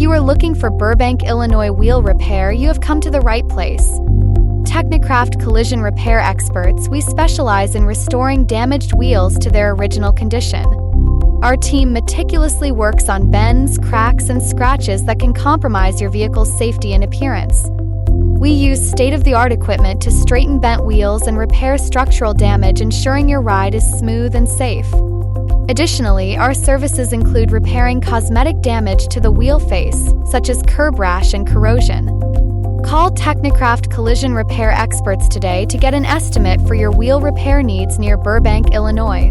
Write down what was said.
you are looking for Burbank, Illinois wheel repair, you have come to the right place. TechniCraft Collision Repair Experts, we specialize in restoring damaged wheels to their original condition. Our team meticulously works on bends, cracks, and scratches that can compromise your vehicle's safety and appearance. We use state-of-the-art equipment to straighten bent wheels and repair structural damage, ensuring your ride is smooth and safe. Additionally, our services include repairing cosmetic damage to the wheel face, such as curb rash and corrosion. Call TechniCraft Collision Repair Experts today to get an estimate for your wheel repair needs near Burbank, Illinois.